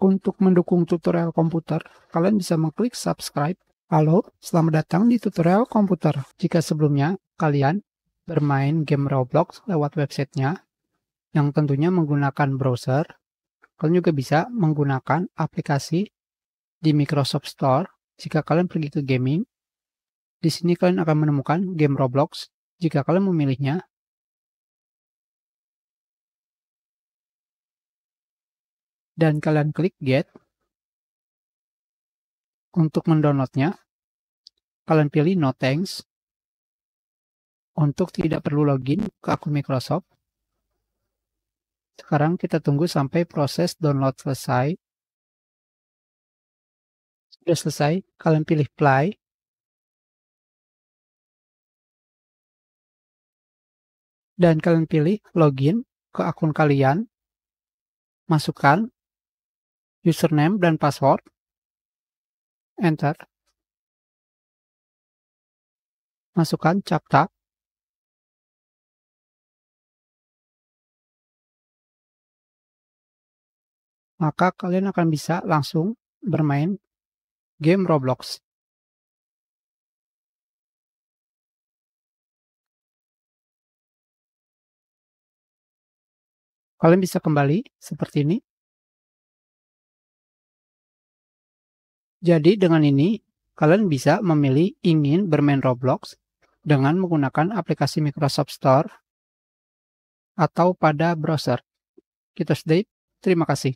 Untuk mendukung tutorial komputer, kalian bisa mengklik subscribe. Halo, selamat datang di tutorial komputer. Jika sebelumnya kalian bermain game Roblox lewat websitenya, yang tentunya menggunakan browser, kalian juga bisa menggunakan aplikasi di Microsoft Store. Jika kalian pergi ke gaming, di sini kalian akan menemukan game Roblox. Jika kalian memilihnya, dan kalian klik Get. Untuk mendownloadnya, kalian pilih No Thanks. Untuk tidak perlu login ke akun Microsoft. Sekarang kita tunggu sampai proses download selesai. Sudah selesai, kalian pilih Play. Dan kalian pilih login ke akun kalian. Masukkan username dan password. Enter. Masukkan CAPTCHA. Maka kalian akan bisa langsung bermain game Roblox. Kalian bisa kembali seperti ini. Jadi dengan ini, kalian bisa memilih ingin bermain Roblox dengan menggunakan aplikasi Microsoft Store atau pada browser. Kita sudah, terima kasih.